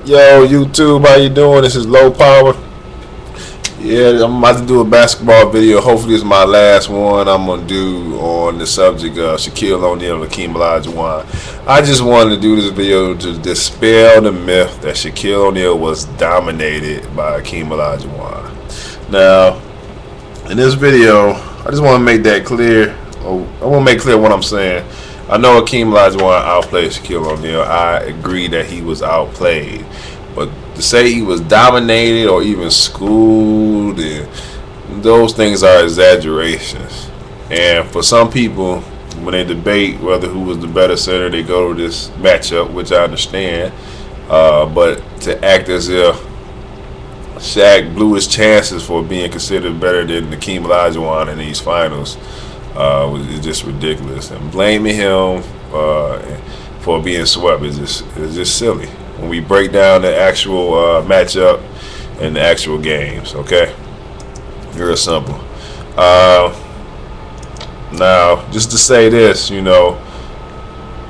Yo, YouTube, how you doing? This is Low Power. Yeah, I'm about to do a basketball video. Hopefully, it's my last one I'm gonna do on the subject of Shaquille O'Neal and Hakeem Olajuwon. I just wanted to do this video to dispel the myth that Shaquille O'Neal was dominated by Hakeem Olajuwon. Now, in this video, I just want to make that clear. I want to make clear what I'm saying. I know Hakeem Olajuwon outplayed Shaquille O'Neal. I agree that he was outplayed. But to say he was dominated or even schooled, and those things are exaggerations. And for some people, when they debate whether who was the better center, they go to this matchup, which I understand. But to act as if Shaq blew his chances for being considered better than Hakeem Olajuwon in these finals is just ridiculous. And blaming him for being swept is just silly when we break down the actual matchup and the actual games. Okay, real simple. Now, just to say this,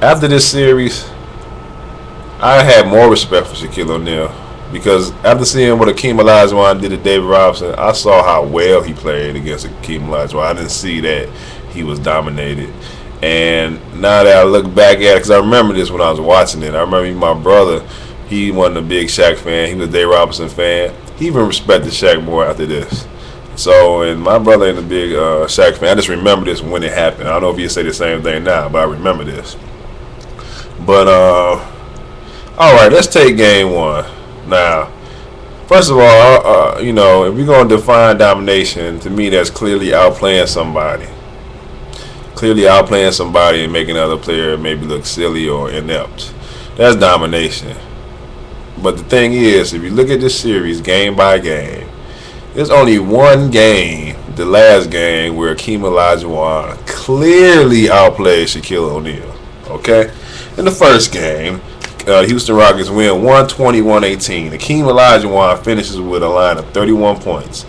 after this series, I had more respect for Shaquille O'Neal. Because after seeing what Hakeem Olajuwon did to David Robinson, I saw how well he played against Hakeem Olajuwon. I didn't see that he was dominated. And now that I look back at it, because I remember this when I was watching it. I remember my brother, he wasn't a big Shaq fan. He was a David Robinson fan. He even respected Shaq more after this. So, and my brother ain't a big Shaq fan. I just remember this when it happened. I don't know if he'd say the same thing now, but I remember this. But, all right, let's take game one. Now, first of all, if we're going to define domination, to me that's clearly outplaying somebody. Clearly outplaying somebody and making another player maybe look silly or inept. That's domination. But the thing is, if you look at this series game by game, there's only one game, the last game, where Hakeem Olajuwon clearly outplayed Shaquille O'Neal. Okay? In the first game, Houston Rockets win 120-118. Hakeem Olajuwon finishes with a line of 31 points,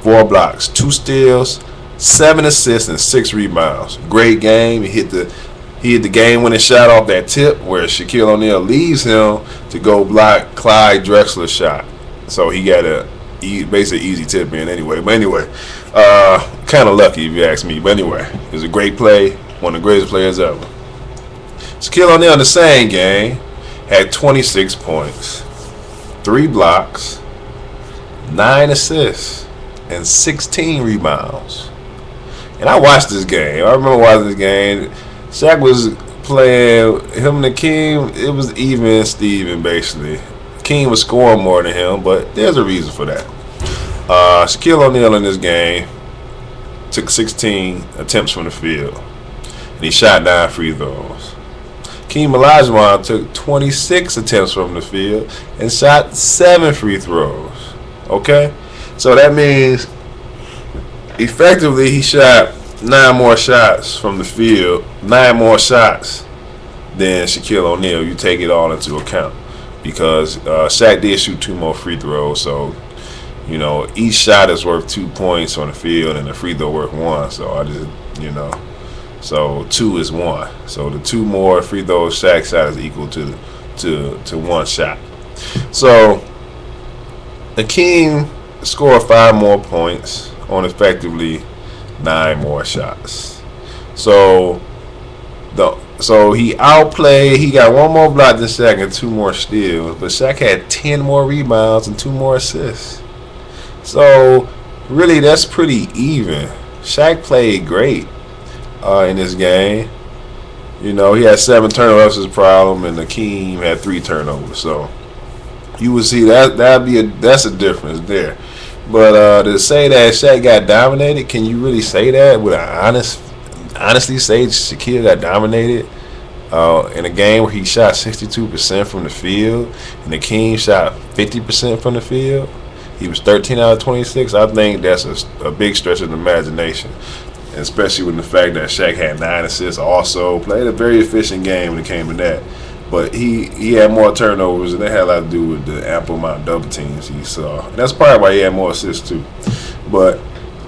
4 blocks, 2 steals, 7 assists, and 6 rebounds. Great game. He hit the game-winning shot off that tip where Shaquille O'Neal leaves him to go block Clyde Drexler's shot. So he got a basically easy tip in anyway. But anyway, kind of lucky if you ask me. But anyway, it was a great play. One of the greatest players ever. Shaquille O'Neal in the same game had 26 points, 3 blocks, 9 assists, and 16 rebounds. And I watched this game. I remember watching this game. Shaq was playing him and Hakeem. It was even Steven, basically. Hakeem was scoring more than him, but there's a reason for that. Shaquille O'Neal in this game took 16 attempts from the field, and he shot 9 free throws. Hakeem Olajuwon took 26 attempts from the field and shot 7 free throws. Okay? So that means effectively he shot 9 more shots from the field, 9 more shots than Shaquille O'Neal. You take it all into account. Because Shaq did shoot 2 more free throws. So, each shot is worth 2 points on the field and the free throw worth 1. So I just, so 2 is 1. So the 2 more free throws Shaq shot is equal to 1 shot. So Hakeem scored 5 more points on effectively 9 more shots. So he outplayed. He got 1 more block than Shaq and 2 more steals. But Shaq had 10 more rebounds and 2 more assists. So really, that's pretty even. Shaq played great in this game. He had 7 turnovers as a problem, and Hakeem had 3 turnovers. So you would see that's a difference there. But to say that Shaq got dominated, can you really say that with honestly say Shaquille got dominated in a game where he shot 62% from the field and Hakeem shot 50% from the field? He was 13 out of 26. I think that's a big stretch of the imagination, especially with the fact that Shaq had 9 assists, also played a very efficient game when it came to that. But he had more turnovers, and that had a lot to do with the ample amount of double teams he saw. And that's probably why he had more assists too. But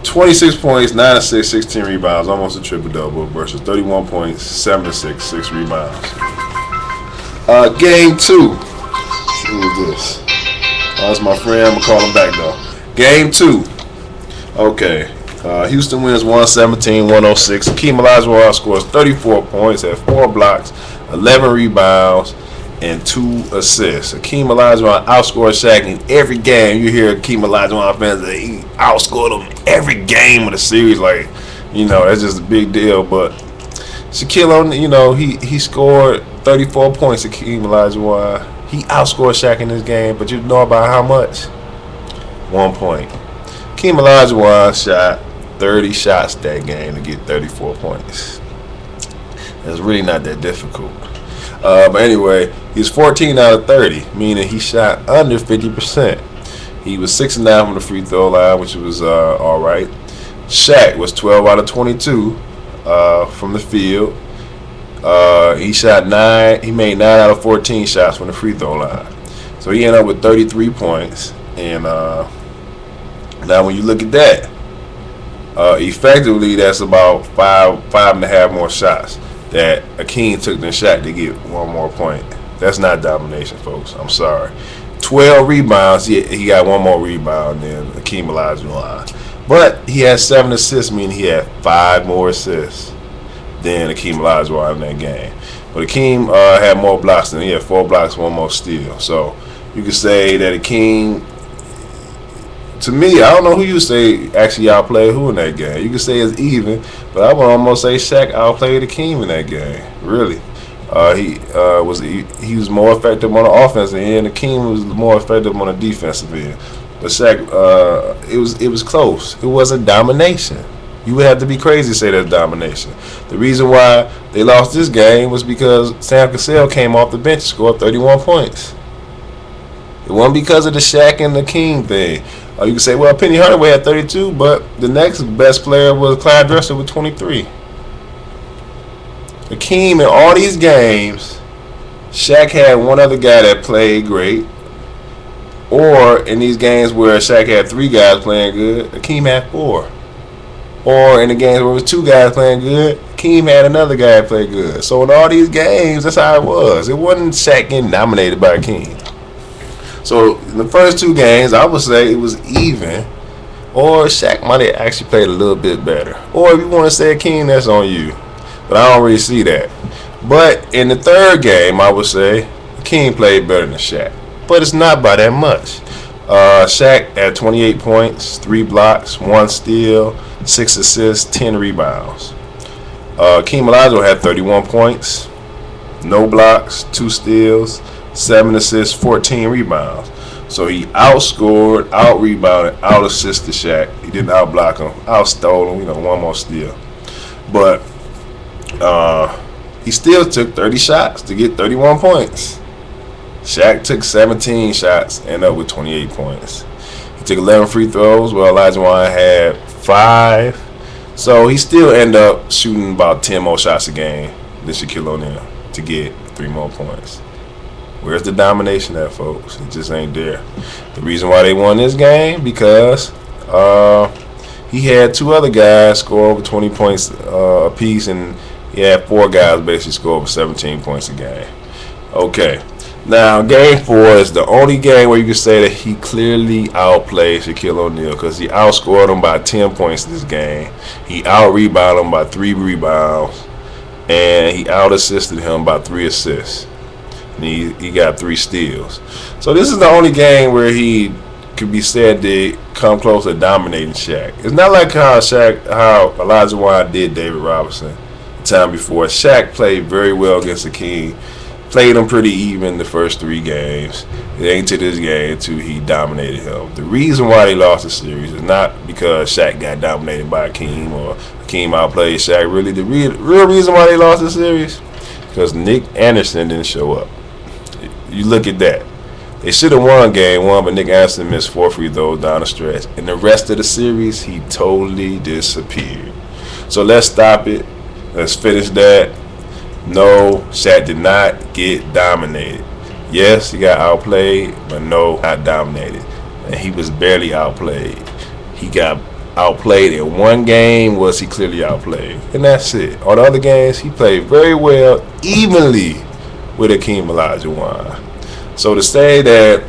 26 points, 9 assists, 16 rebounds, almost a triple-double versus 31 points, 7 assists, 6 rebounds. Game 2. It was is this? Oh, that's my friend. I'm gonna call him back though. Game 2. Okay. Houston wins 117-106. Hakeem Olajuwon scores 34 points, had 4 blocks, 11 rebounds, and 2 assists. Hakeem Olajuwon outscored Shaq in every game. You hear Hakeem Olajuwon fans that he outscored him every game of the series. Like, you know, that's just a big deal. But Shaquille O'Neal, you know, he scored 34 points. Hakeem Olajuwon, he outscored Shaq in this game. But you know about how much? 1 point. Hakeem Olajuwon shot 30 shots that game to get 34 points. It's really not that difficult. But anyway, he's 14 out of 30, meaning he shot under 50%. He was 6 and 9 from the free throw line, which was all right. Shaq was 12 out of 22 from the field. He shot 9. He made 9 out of 14 shots from the free throw line. So he ended up with 33 points. And now when you look at that, effectively that's about five and a half more shots that Hakeem took than Shaq to get 1 more point. That's not domination, folks. I'm sorry. 12 rebounds. He got 1 more rebound than Hakeem Olajuwon. But he had 7 assists, meaning he had 5 more assists than Hakeem Olajuwon in that game. But Hakeem had more blocks than he had 4 blocks, 1 more steal. So you could say that Hakeem, to me, I don't know who you say actually outplayed who in that game. You could say it's even, but I would almost say Shaq outplayed Hakeem in that game. Really, he was more effective on the offensive end. Hakeem was more effective on the defensive end. But Shaq, it was close. It wasn't domination. You would have to be crazy to say that's domination. The reason why they lost this game was because Sam Cassell came off the bench and scored 31 points. It wasn't because of the Shaq and the Hakeem thing. You can say, well, Penny Hardaway had 32, but the next best player was Clyde Drexler with 23. Hakeem, in all these games, Shaq had 1 other guy that played great. Or in these games where Shaq had 3 guys playing good, Hakeem had 4. Or in the games where it was 2 guys playing good, Hakeem had another guy that played good. So in all these games, that's how it was. It wasn't Shaq getting dominated by Hakeem. So in the first 2 games, I would say it was even, or Shaq might have actually played a little bit better. Or if you want to say Hakeem, that's on you. But I don't really see that. But in the 3rd game, I would say Hakeem played better than Shaq. But it's not by that much. Shaq had 28 points, 3 blocks, 1 steal, 6 assists, 10 rebounds. Hakeem Olajuwon had 31 points, no blocks, 2 steals, 7 assists, 14 rebounds. So he outscored, out-rebounded, out-assisted Shaq. He didn't out-block him, out-stole him, 1 more steal. But he still took 30 shots to get 31 points. Shaq took 17 shots and ended up with 28 points. He took 11 free throws, while Olajuwon had 5. So he still ended up shooting about 10 more shots a game than Shaquille O'Neal to get 3 more points. Where's the domination at, folks? It just ain't there. The reason why they won this game, because he had 2 other guys score over 20 points apiece, and he had 4 guys basically score over 17 points a game. Okay. Now, game 4 is the only game where you can say that he clearly outplayed Shaquille O'Neal, because he outscored him by 10 points this game. He out-rebounded him by 3 rebounds, and he out-assisted him by 3 assists. And he got 3 steals. So this is the only game where he could be said to come close to dominating Shaq. It's not like how Olajuwon did David Robinson the time before. Shaq played very well against Hakeem. Played him pretty even the first 3 games. It ain't to this game until he dominated him. The reason why they lost the series is not because Shaq got dominated by Hakeem or Hakeem outplayed Shaq. Really, the real reason why they lost the series, because Nick Anderson didn't show up. You look at that. They should have won game 1, but Nick Anderson missed 4 free throws down the stretch. And the rest of the series, he totally disappeared. So let's stop it. Let's finish that. No, Shaq did not get dominated. Yes, he got outplayed, but no, not dominated. And he was barely outplayed. He got outplayed in 1 game was he clearly outplayed. And that's it. On the other games, he played very well, evenly with Hakeem Olajuwon. So to say that